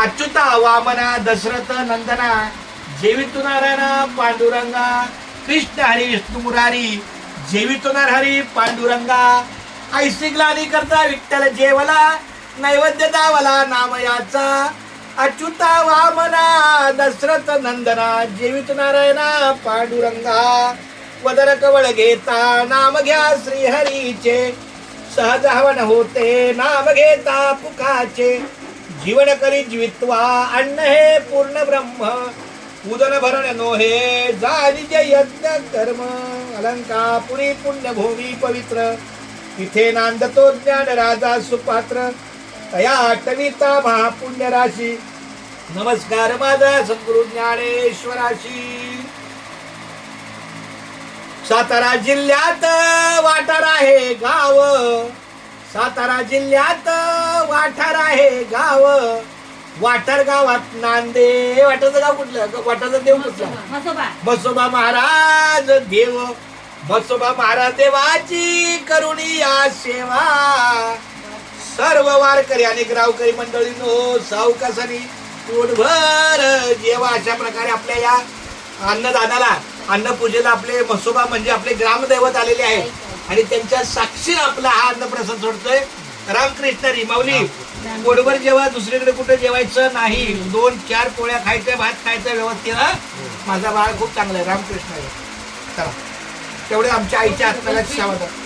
अच्युता वामना दशरथ नंदना जेवितो नारायणा पांडुरंगा कृष्ण हरी विष्णू मुरारी जेवितो हरी पांडुरंगा ऐसी ग्लानी करता विठ्ठल जेवला नैवेद्य दावला नाम याचा अच्युता वामना दशरथ नंदना जेवितो नारायणा पांडुरंगा वदर कवळ घेता नाम घ्या श्रीहरीचे सहज हवन होते नाम घेता पुखाचे जीवन करी जीवित्वा अन्न हे पूर्ण ब्रह्म उदन भरण नोहे जानिजे यज्ञ कर्म अलंकापुरी पुण्यभूमी पवित्र तिथे नांदतो ज्ञान राजा सुपात्र तया आठविता महापुण्य राशी नमस्कार माझा सद्गुरु ज्ञानेश्वराशी सातारा जिल्ह्यात वाटार आहे गाव सातारा जिल्ह्यात वाठार आहे गाव वाठार गावात नांदे वाटाचं गाव कुठलं वाटाचा देव कुठला बसोबा महाराज देव बसोबा महाराज देवाची करुणी या सेवा सर्व वारकरी आणि गावकरी मंडळींनो सावकासानी पोटभर जेवा अशा प्रकारे आपल्या या अन्नदानाला अन्नपूजेला आपले म्हसोबा म्हणजे आपले ग्रामदैवत आलेले आहेत आणि त्यांच्या साक्षीने आपला हा अन्नप्रसाद सोडतोय रामकृष्ण हरी माऊली पोटभर जेव्हा दुसरीकडे कुठे जेवायचं नाही 2-4 पोळ्या खायच्या भात खायचा व्यवस्थित माझा बाळ खूप चांगला आहे रामकृष्ण हरी चला तेवढे आमच्या आईच्या हाताला शाबासकी